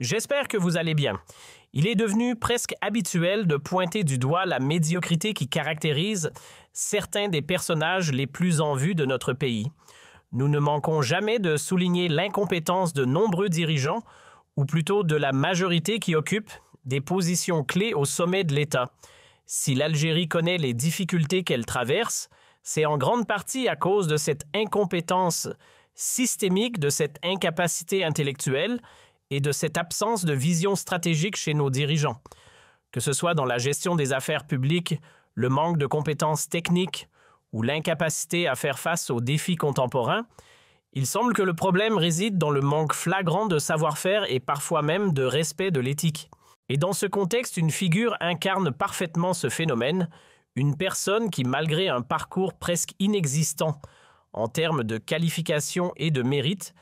J'espère que vous allez bien. Il est devenu presque habituel de pointer du doigt la médiocrité qui caractérise certains des personnages les plus en vue de notre pays. Nous ne manquons jamais de souligner l'incompétence de nombreux dirigeants, ou plutôt de la majorité qui occupe des positions clés au sommet de l'État. Si l'Algérie connaît les difficultés qu'elle traverse, c'est en grande partie à cause de cette incompétence systémique, de cette incapacité intellectuelle et de cette absence de vision stratégique chez nos dirigeants. Que ce soit dans la gestion des affaires publiques, le manque de compétences techniques ou l'incapacité à faire face aux défis contemporains, il semble que le problème réside dans le manque flagrant de savoir-faire et parfois même de respect de l'éthique. Et dans ce contexte, une figure incarne parfaitement ce phénomène, une personne qui, malgré un parcours presque inexistant en termes de qualification et de mérite,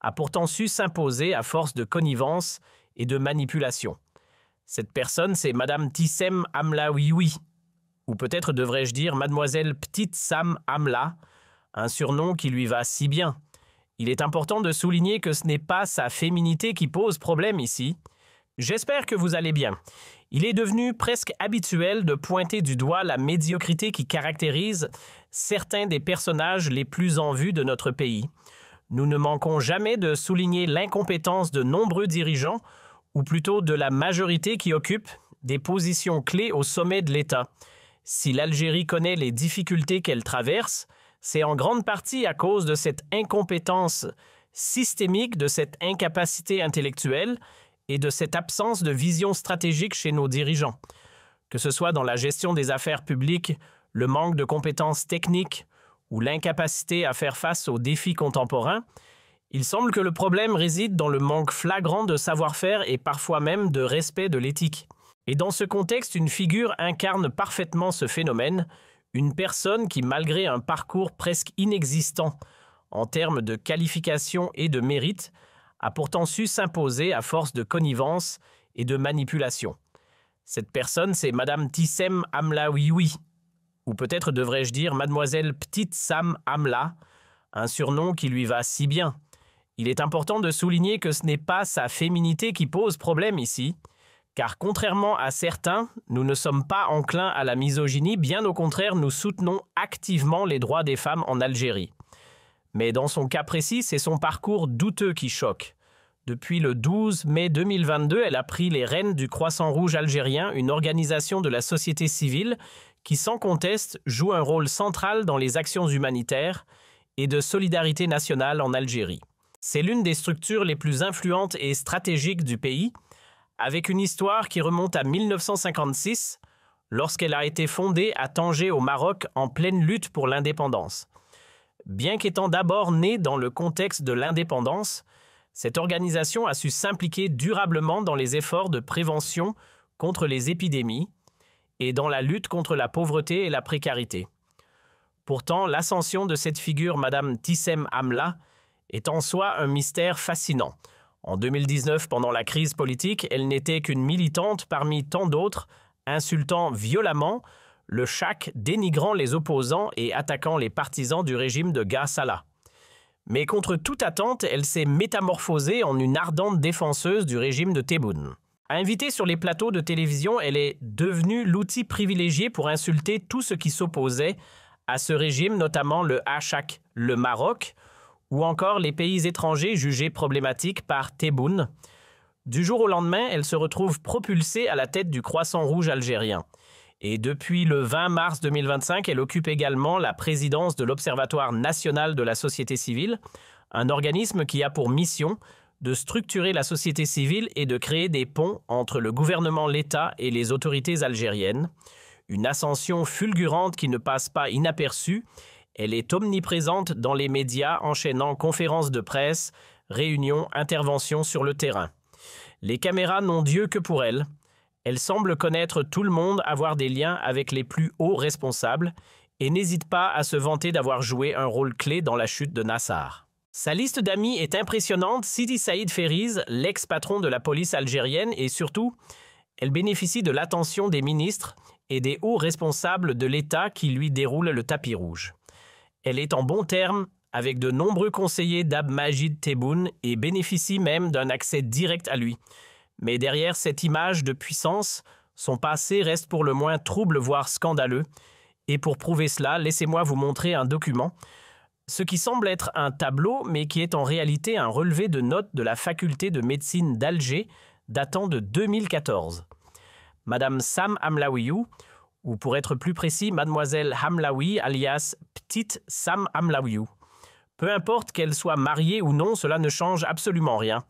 a pourtant su s'imposer à force de connivence et de manipulation. Cette personne, c'est Madame Tissem Amla Ouioui, ou peut-être devrais-je dire Mademoiselle Petite Sam Amla, un surnom qui lui va si bien. Il est important de souligner que ce n'est pas sa féminité qui pose problème ici. J'espère que vous allez bien. Il est devenu presque habituel de pointer du doigt la médiocrité qui caractérise certains des personnages les plus en vue de notre pays. Nous ne manquons jamais de souligner l'incompétence de nombreux dirigeants, ou plutôt de la majorité qui occupe des positions clés au sommet de l'État. Si l'Algérie connaît les difficultés qu'elle traverse, c'est en grande partie à cause de cette incompétence systémique, de cette incapacité intellectuelle et de cette absence de vision stratégique chez nos dirigeants. Que ce soit dans la gestion des affaires publiques, le manque de compétences techniques ou l'incapacité à faire face aux défis contemporains, il semble que le problème réside dans le manque flagrant de savoir-faire et parfois même de respect de l'éthique. Et dans ce contexte, une figure incarne parfaitement ce phénomène, une personne qui, malgré un parcours presque inexistant en termes de qualification et de mérite, a pourtant su s'imposer à force de connivence et de manipulation. Cette personne, c'est Madame Tissem Amla Ouioui, ou peut-être devrais-je dire Mademoiselle Petite Sam Amla, un surnom qui lui va si bien. Il est important de souligner que ce n'est pas sa féminité qui pose problème ici, car contrairement à certains, nous ne sommes pas enclins à la misogynie, bien au contraire, nous soutenons activement les droits des femmes en Algérie. Mais dans son cas précis, c'est son parcours douteux qui choque. Depuis le 12 mai 2022, elle a pris les rênes du Croissant Rouge algérien, une organisation de la société civile qui, sans conteste, joue un rôle central dans les actions humanitaires et de solidarité nationale en Algérie. C'est l'une des structures les plus influentes et stratégiques du pays, avec une histoire qui remonte à 1956, lorsqu'elle a été fondée à Tanger au Maroc en pleine lutte pour l'indépendance. Bien qu'étant d'abord née dans le contexte de l'indépendance, cette organisation a su s'impliquer durablement dans les efforts de prévention contre les épidémies et dans la lutte contre la pauvreté et la précarité. Pourtant, l'ascension de cette figure, Madame Tissem Amla, est en soi un mystère fascinant. En 2019, pendant la crise politique, elle n'était qu'une militante parmi tant d'autres, insultant violemment le Chak, dénigrant les opposants et attaquant les partisans du régime de Ga Salah. Mais contre toute attente, elle s'est métamorphosée en une ardente défenseuse du régime de Tebboune. Invitée sur les plateaux de télévision, elle est devenue l'outil privilégié pour insulter tout ce qui s'opposait à ce régime, notamment le Hachak, le Maroc, ou encore les pays étrangers jugés problématiques par Tebboune. Du jour au lendemain, elle se retrouve propulsée à la tête du Croissant Rouge algérien. Et depuis le 20 mars 2025, elle occupe également la présidence de l'Observatoire national de la société civile, un organisme qui a pour mission de structurer la société civile et de créer des ponts entre le gouvernement, l'État et les autorités algériennes. Une ascension fulgurante qui ne passe pas inaperçue. Elle est omniprésente dans les médias, enchaînant conférences de presse, réunions, interventions sur le terrain. Les caméras n'ont Dieu que pour elle. Elle semble connaître tout le monde, avoir des liens avec les plus hauts responsables et n'hésite pas à se vanter d'avoir joué un rôle clé dans la chute de Nassar. Sa liste d'amis est impressionnante. Sidi Saïd Ferriz, l'ex-patron de la police algérienne, et surtout, elle bénéficie de l'attention des ministres et des hauts responsables de l'État qui lui déroulent le tapis rouge. Elle est en bons termes avec de nombreux conseillers d'Abd-Majid Tebboune et bénéficie même d'un accès direct à lui. Mais derrière cette image de puissance, son passé reste pour le moins trouble voire scandaleux. Et pour prouver cela, laissez-moi vous montrer un document, ce qui semble être un tableau, mais qui est en réalité un relevé de notes de la faculté de médecine d'Alger, datant de 2014. Madame Sam Hamlaoui, ou pour être plus précis, Mademoiselle Hamlaoui, alias Petite Sam Hamlaoui. Peu importe qu'elle soit mariée ou non, cela ne change absolument rien.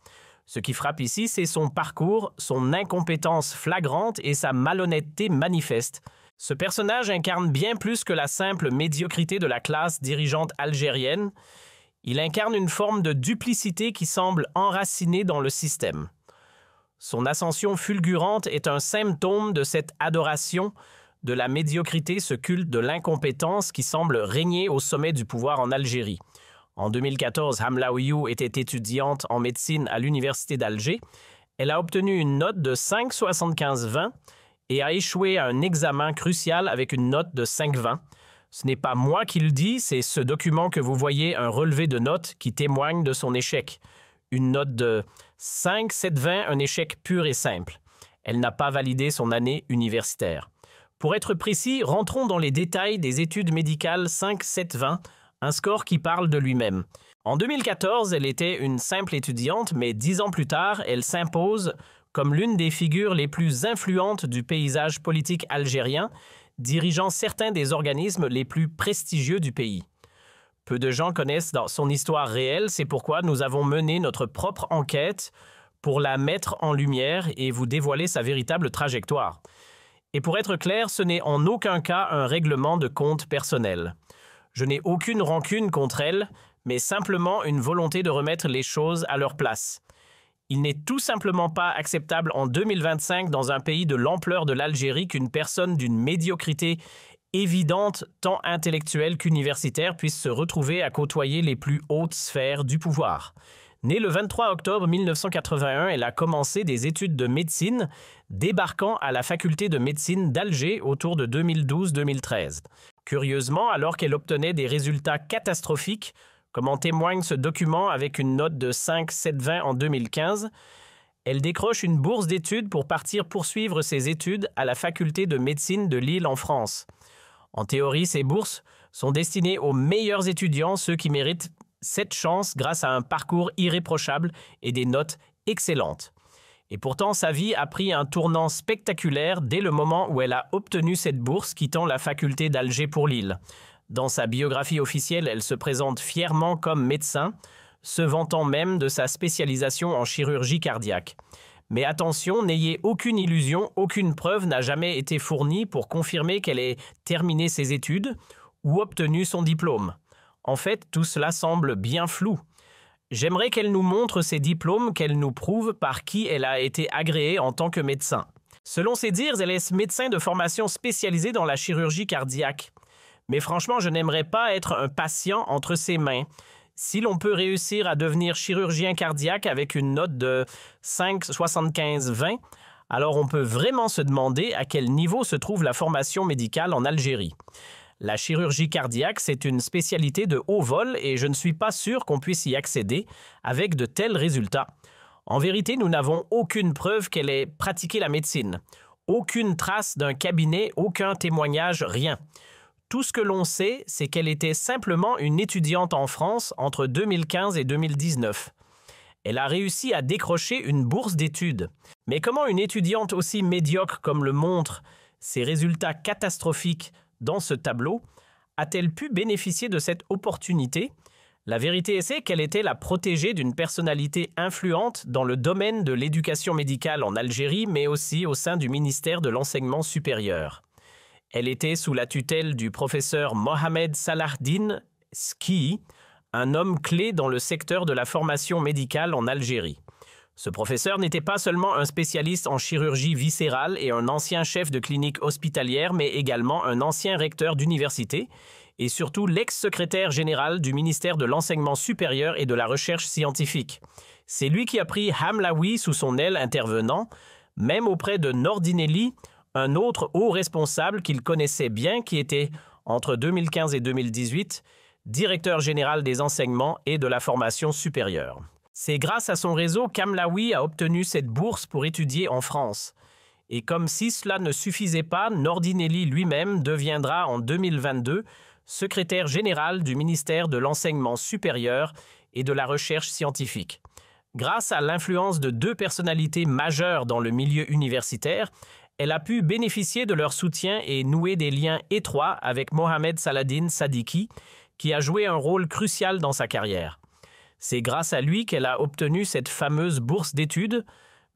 Ce qui frappe ici, c'est son parcours, son incompétence flagrante et sa malhonnêteté manifeste. Ce personnage incarne bien plus que la simple médiocrité de la classe dirigeante algérienne. Il incarne une forme de duplicité qui semble enracinée dans le système. Son ascension fulgurante est un symptôme de cette adoration de la médiocrité, ce culte de l'incompétence qui semble régner au sommet du pouvoir en Algérie. En 2014, Hamlaoui était étudiante en médecine à l'université d'Alger. Elle a obtenu une note de 5,75-20 et a échoué à un examen crucial avec une note de 5,20. Ce n'est pas moi qui le dis, c'est ce document que vous voyez, un relevé de notes qui témoigne de son échec. Une note de 5,720, un échec pur et simple. Elle n'a pas validé son année universitaire. Pour être précis, rentrons dans les détails des études médicales 5,720, un score qui parle de lui-même. En 2014, elle était une simple étudiante, mais 10 ans plus tard, elle s'impose comme l'une des figures les plus influentes du paysage politique algérien, dirigeant certains des organismes les plus prestigieux du pays. Peu de gens connaissent son histoire réelle, c'est pourquoi nous avons mené notre propre enquête pour la mettre en lumière et vous dévoiler sa véritable trajectoire. Et pour être clair, ce n'est en aucun cas un règlement de compte personnel. Je n'ai aucune rancune contre elle, mais simplement une volonté de remettre les choses à leur place. Il n'est tout simplement pas acceptable en 2025 dans un pays de l'ampleur de l'Algérie qu'une personne d'une médiocrité évidente tant intellectuelle qu'universitaire puisse se retrouver à côtoyer les plus hautes sphères du pouvoir. Née le 23 octobre 1981, elle a commencé des études de médecine, débarquant à la faculté de médecine d'Alger autour de 2012-2013. Curieusement, alors qu'elle obtenait des résultats catastrophiques, comme en témoigne ce document avec une note de 5,720 en 2015, elle décroche une bourse d'études pour partir poursuivre ses études à la faculté de médecine de Lille en France. En théorie, ces bourses sont destinées aux meilleurs étudiants, ceux qui méritent cette chance grâce à un parcours irréprochable et des notes excellentes. Et pourtant, sa vie a pris un tournant spectaculaire dès le moment où elle a obtenu cette bourse, quittant la faculté d'Alger pour Lille. Dans sa biographie officielle, elle se présente fièrement comme médecin, se vantant même de sa spécialisation en chirurgie cardiaque. Mais attention, n'ayez aucune illusion, aucune preuve n'a jamais été fournie pour confirmer qu'elle ait terminé ses études ou obtenu son diplôme. En fait, tout cela semble bien flou. J'aimerais qu'elle nous montre ses diplômes, qu'elle nous prouve par qui elle a été agréée en tant que médecin. Selon ses dires, elle est médecin de formation spécialisée dans la chirurgie cardiaque. Mais franchement, je n'aimerais pas être un patient entre ses mains. Si l'on peut réussir à devenir chirurgien cardiaque avec une note de 5,75-20, alors on peut vraiment se demander à quel niveau se trouve la formation médicale en Algérie. La chirurgie cardiaque, c'est une spécialité de haut vol et je ne suis pas sûr qu'on puisse y accéder avec de tels résultats. En vérité, nous n'avons aucune preuve qu'elle ait pratiqué la médecine. Aucune trace d'un cabinet, aucun témoignage, rien. Tout ce que l'on sait, c'est qu'elle était simplement une étudiante en France entre 2015 et 2019. Elle a réussi à décrocher une bourse d'études. Mais comment une étudiante aussi médiocre comme le montrent ses résultats catastrophiques dans ce tableau a-t-elle pu bénéficier de cette opportunité? La vérité c'est qu'elle était la protégée d'une personnalité influente dans le domaine de l'éducation médicale en Algérie, mais aussi au sein du ministère de l'Enseignement supérieur. Elle était sous la tutelle du professeur Mohamed Salahdine Ski, un homme clé dans le secteur de la formation médicale en Algérie. Ce professeur n'était pas seulement un spécialiste en chirurgie viscérale et un ancien chef de clinique hospitalière, mais également un ancien recteur d'université et surtout l'ex-secrétaire général du ministère de l'Enseignement supérieur et de la Recherche scientifique. C'est lui qui a pris Hamlaoui sous son aile, intervenant, même auprès de Nordinelli, un autre haut responsable qu'il connaissait bien qui était, entre 2015 et 2018, directeur général des enseignements et de la formation supérieure. C'est grâce à son réseau qu'Amlaoui a obtenu cette bourse pour étudier en France. Et comme si cela ne suffisait pas, Nordinelli lui-même deviendra en 2022 secrétaire général du ministère de l'Enseignement supérieur et de la Recherche scientifique. Grâce à l'influence de deux personnalités majeures dans le milieu universitaire, elle a pu bénéficier de leur soutien et nouer des liens étroits avec Mohamed Saladin Sadiki, qui a joué un rôle crucial dans sa carrière. C'est grâce à lui qu'elle a obtenu cette fameuse bourse d'études,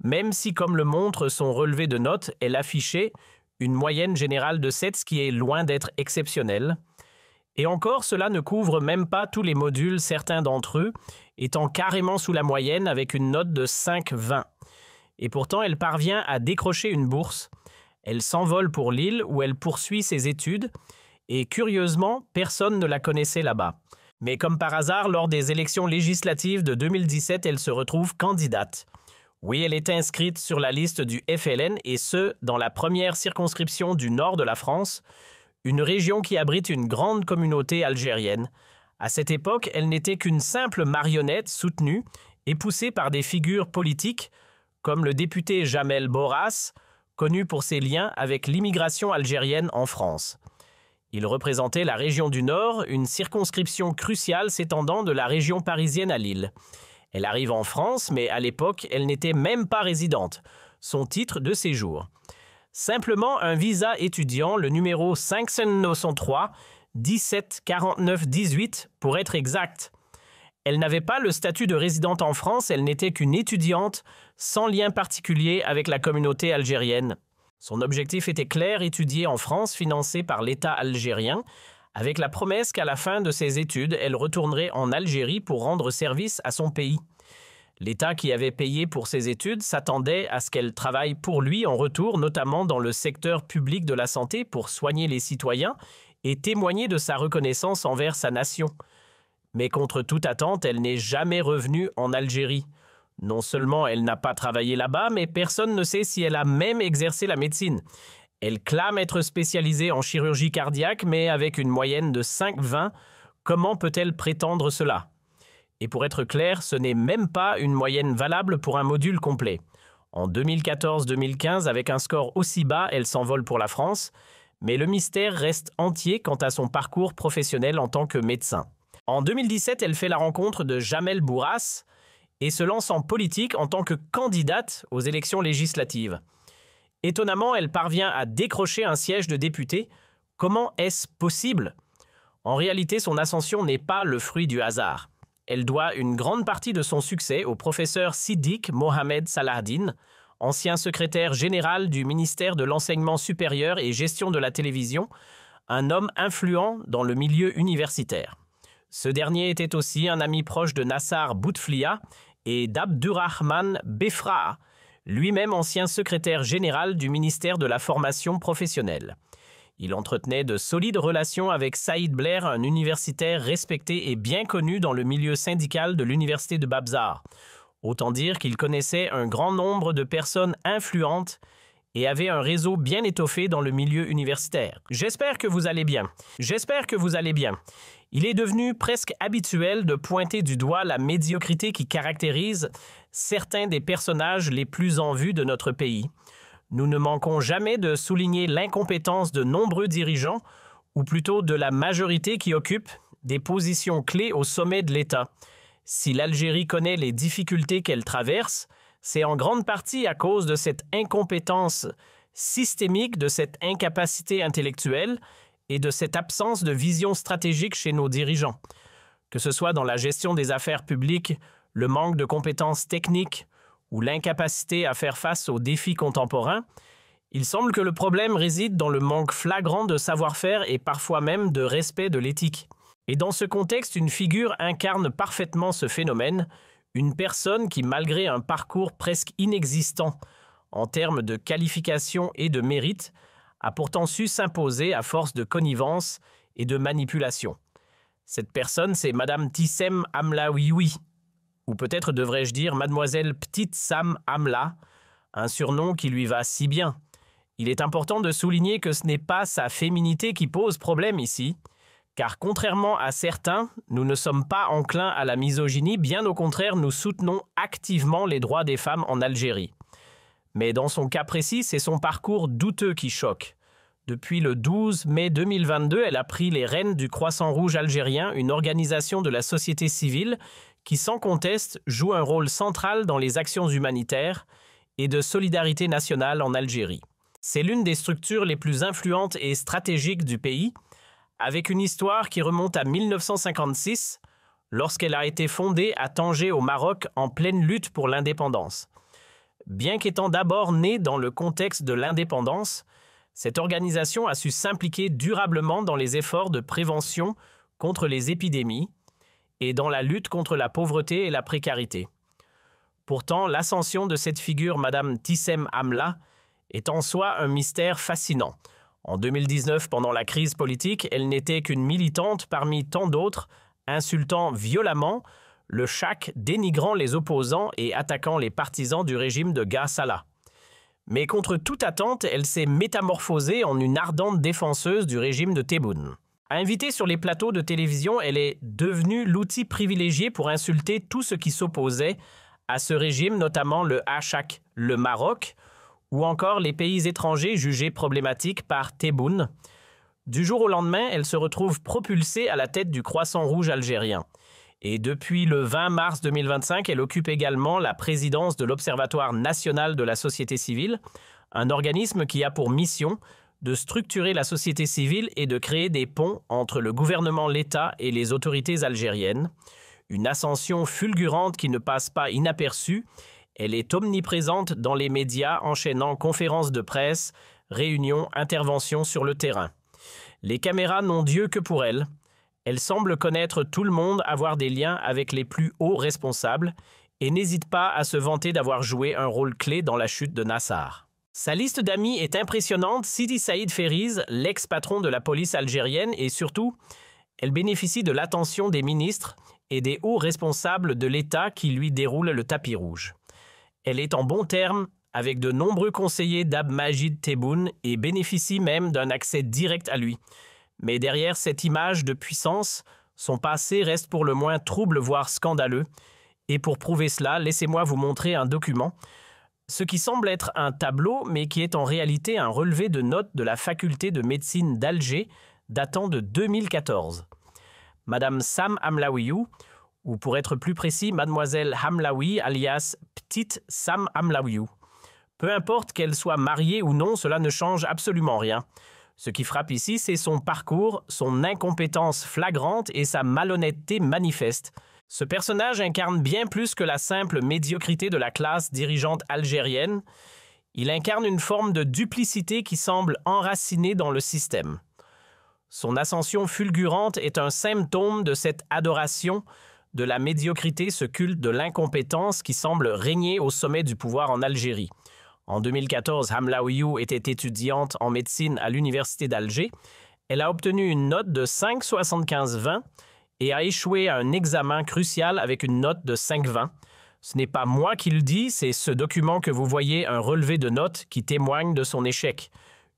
même si, comme le montre son relevé de notes, elle affichait une moyenne générale de 7, ce qui est loin d'être exceptionnel. Et encore, cela ne couvre même pas tous les modules, certains d'entre eux étant carrément sous la moyenne avec une note de 5,20. Et pourtant, elle parvient à décrocher une bourse. Elle s'envole pour Lille où elle poursuit ses études et curieusement, personne ne la connaissait là-bas. Mais comme par hasard, lors des élections législatives de 2017, elle se retrouve candidate. Oui, elle est inscrite sur la liste du FLN et ce, dans la première circonscription du nord de la France, une région qui abrite une grande communauté algérienne. À cette époque, elle n'était qu'une simple marionnette soutenue et poussée par des figures politiques comme le député Jamel Bourras, connu pour ses liens avec l'immigration algérienne en France. Il représentait la région du Nord, une circonscription cruciale s'étendant de la région parisienne à Lille. Elle arrive en France, mais à l'époque, elle n'était même pas résidente. Son titre de séjour. Simplement un visa étudiant, le numéro 503 17 49 18 pour être exact. Elle n'avait pas le statut de résidente en France, elle n'était qu'une étudiante sans lien particulier avec la communauté algérienne. Son objectif était clair, étudier en France, financé par l'État algérien, avec la promesse qu'à la fin de ses études, elle retournerait en Algérie pour rendre service à son pays. L'État qui avait payé pour ses études s'attendait à ce qu'elle travaille pour lui en retour, notamment dans le secteur public de la santé pour soigner les citoyens et témoigner de sa reconnaissance envers sa nation. Mais contre toute attente, elle n'est jamais revenue en Algérie. Non seulement elle n'a pas travaillé là-bas, mais personne ne sait si elle a même exercé la médecine. Elle clame être spécialisée en chirurgie cardiaque, mais avec une moyenne de 5,20, comment peut-elle prétendre cela? Et pour être clair, ce n'est même pas une moyenne valable pour un module complet. En 2014-2015, avec un score aussi bas, elle s'envole pour la France, mais le mystère reste entier quant à son parcours professionnel en tant que médecin. En 2017, elle fait la rencontre de Jamel Bourras et se lance en politique en tant que candidate aux élections législatives. Étonnamment, elle parvient à décrocher un siège de député. Comment est-ce possible? En réalité, son ascension n'est pas le fruit du hasard. Elle doit une grande partie de son succès au professeur Siddiq Mohamed Saladin, ancien secrétaire général du ministère de l'Enseignement supérieur et gestion de la télévision, un homme influent dans le milieu universitaire. Ce dernier était aussi un ami proche de Nassar Bouteflika et d'Abdurrahman Befraa, lui-même ancien secrétaire général du ministère de la formation professionnelle. Il entretenait de solides relations avec Saïd Blair, un universitaire respecté et bien connu dans le milieu syndical de l'université de Babzar. Autant dire qu'il connaissait un grand nombre de personnes influentes et avait un réseau bien étoffé dans le milieu universitaire. J'espère que vous allez bien. Il est devenu presque habituel de pointer du doigt la médiocrité qui caractérise certains des personnages les plus en vue de notre pays. Nous ne manquons jamais de souligner l'incompétence de nombreux dirigeants, ou plutôt de la majorité qui occupe des positions clés au sommet de l'État. Si l'Algérie connaît les difficultés qu'elle traverse, c'est en grande partie à cause de cette incompétence systémique, de cette incapacité intellectuelle et de cette absence de vision stratégique chez nos dirigeants. Que ce soit dans la gestion des affaires publiques, le manque de compétences techniques ou l'incapacité à faire face aux défis contemporains, il semble que le problème réside dans le manque flagrant de savoir-faire et parfois même de respect de l'éthique. Et dans ce contexte, une figure incarne parfaitement ce phénomène, une personne qui, malgré un parcours presque inexistant en termes de qualification et de mérite, a pourtant su s'imposer à force de connivence et de manipulation. Cette personne, c'est Madame Tissem Amlaoui, ou peut-être devrais-je dire Mademoiselle Petite Sam Amla, un surnom qui lui va si bien. Il est important de souligner que ce n'est pas sa féminité qui pose problème ici, Car contrairement à certains, nous ne sommes pas enclins à la misogynie, bien au contraire, nous soutenons activement les droits des femmes en Algérie. Mais dans son cas précis, c'est son parcours douteux qui choque. Depuis le 12 mai 2022, elle a pris les rênes du Croissant Rouge algérien, une organisation de la société civile qui, sans conteste, joue un rôle central dans les actions humanitaires et de solidarité nationale en Algérie. C'est l'une des structures les plus influentes et stratégiques du pays, avec une histoire qui remonte à 1956, lorsqu'elle a été fondée à Tanger au Maroc en pleine lutte pour l'indépendance. Bien qu'étant d'abord née dans le contexte de l'indépendance, cette organisation a su s'impliquer durablement dans les efforts de prévention contre les épidémies et dans la lutte contre la pauvreté et la précarité. Pourtant, l'ascension de cette figure, Madame Tissem Hamla, est en soi un mystère fascinant. En 2019, pendant la crise politique, elle n'était qu'une militante parmi tant d'autres, insultant violemment le Chak, dénigrant les opposants et attaquant les partisans du régime de Gas Salah. Mais contre toute attente, elle s'est métamorphosée en une ardente défenseuse du régime de Tebboune. Invitée sur les plateaux de télévision, elle est devenue l'outil privilégié pour insulter tout ce qui s'opposait à ce régime, notamment le Chak, le Maroc, ou encore les pays étrangers jugés problématiques par Tebboune. Du jour au lendemain, elle se retrouve propulsée à la tête du Croissant Rouge algérien. Et depuis le 20 mars 2025, elle occupe également la présidence de l'Observatoire national de la société civile, un organisme qui a pour mission de structurer la société civile et de créer des ponts entre le gouvernement, l'État et les autorités algériennes. Une ascension fulgurante qui ne passe pas inaperçue. Elle est omniprésente dans les médias, enchaînant conférences de presse, réunions, interventions sur le terrain. Les caméras n'ont Dieu que pour elle. Elle semble connaître tout le monde, avoir des liens avec les plus hauts responsables et n'hésite pas à se vanter d'avoir joué un rôle clé dans la chute de Nassar. Sa liste d'amis est impressionnante. Sidi Saïd Ferriz, l'ex-patron de la police algérienne, et surtout, elle bénéficie de l'attention des ministres et des hauts responsables de l'État qui lui déroulent le tapis rouge. Elle est en bons termes avec de nombreux conseillers d'Abd Majid Tebboune et bénéficie même d'un accès direct à lui. Mais derrière cette image de puissance, son passé reste pour le moins trouble, voire scandaleux. Et pour prouver cela, laissez-moi vous montrer un document, ce qui semble être un tableau, mais qui est en réalité un relevé de notes de la faculté de médecine d'Alger, datant de 2014. Madame Sam Hamlaoui, ou pour être plus précis, Mademoiselle Hamlaoui, alias Petite Sam Hamlaoui. Peu importe qu'elle soit mariée ou non, cela ne change absolument rien. Ce qui frappe ici, c'est son parcours, son incompétence flagrante et sa malhonnêteté manifeste. Ce personnage incarne bien plus que la simple médiocrité de la classe dirigeante algérienne. Il incarne une forme de duplicité qui semble enracinée dans le système. Son ascension fulgurante est un symptôme de cette adoration de la médiocrité, ce culte de l'incompétence qui semble régner au sommet du pouvoir en Algérie. En 2014, Hamlaoui était étudiante en médecine à l'université d'Alger. Elle a obtenu une note de 5,75-20 et a échoué à un examen crucial avec une note de 5,20. Ce n'est pas moi qui le dis, c'est ce document que vous voyez, un relevé de notes qui témoigne de son échec.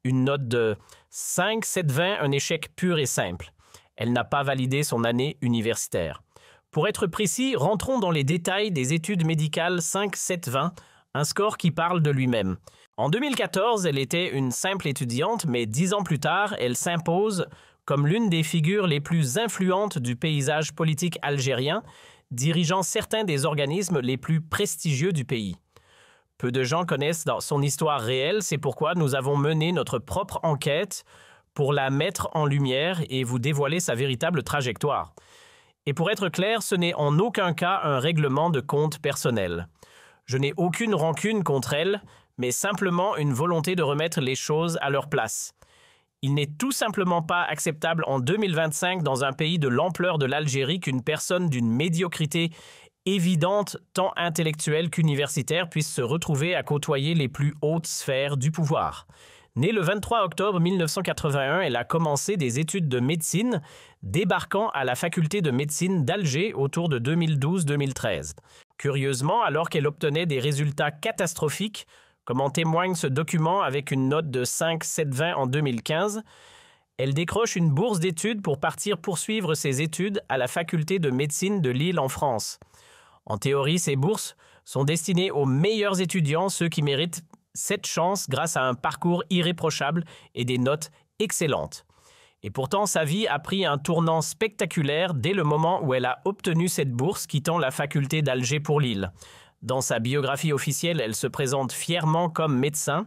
Une note de 5,720, un échec pur et simple. Elle n'a pas validé son année universitaire. Pour être précis, rentrons dans les détails des études médicales 5,720, un score qui parle de lui-même. En 2014, elle était une simple étudiante, mais 10 ans plus tard, elle s'impose comme l'une des figures les plus influentes du paysage politique algérien, dirigeant certains des organismes les plus prestigieux du pays. Peu de gens connaissent son histoire réelle, c'est pourquoi nous avons mené notre propre enquête pour la mettre en lumière et vous dévoiler sa véritable trajectoire. Et pour être clair, ce n'est en aucun cas un règlement de compte personnel. Je n'ai aucune rancune contre elle, mais simplement une volonté de remettre les choses à leur place. Il n'est tout simplement pas acceptable en 2025 dans un pays de l'ampleur de l'Algérie qu'une personne d'une médiocrité évidente tant intellectuelle qu'universitaire puisse se retrouver à côtoyer les plus hautes sphères du pouvoir. Née le 23 octobre 1981, elle a commencé des études de médecine, débarquant à la faculté de médecine d'Alger autour de 2012-2013. Curieusement, alors qu'elle obtenait des résultats catastrophiques, comme en témoigne ce document avec une note de 5,720 en 2015, Elle décroche une bourse d'études pour partir poursuivre ses études à la faculté de médecine de Lille en France. En théorie, ces bourses sont destinées aux meilleurs étudiants, ceux qui méritent cette chance grâce à un parcours irréprochable et des notes excellentes. Et pourtant, sa vie a pris un tournant spectaculaire dès le moment où elle a obtenu cette bourse, quittant la faculté d'Alger pour Lille. Dans sa biographie officielle, elle se présente fièrement comme médecin,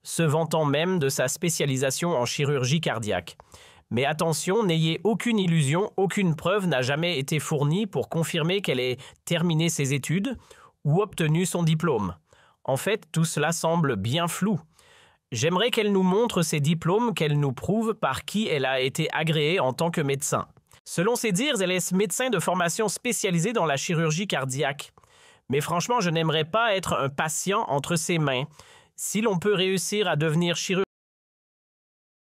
se vantant même de sa spécialisation en chirurgie cardiaque. Mais attention, n'ayez aucune illusion, aucune preuve n'a jamais été fournie pour confirmer qu'elle ait terminé ses études ou obtenu son diplôme. En fait, tout cela semble bien flou. J'aimerais qu'elle nous montre ses diplômes, qu'elle nous prouve par qui elle a été agréée en tant que médecin. Selon ses dires, elle est médecin de formation spécialisée dans la chirurgie cardiaque. Mais franchement, je n'aimerais pas être un patient entre ses mains. Si l'on peut réussir à devenir chirurgien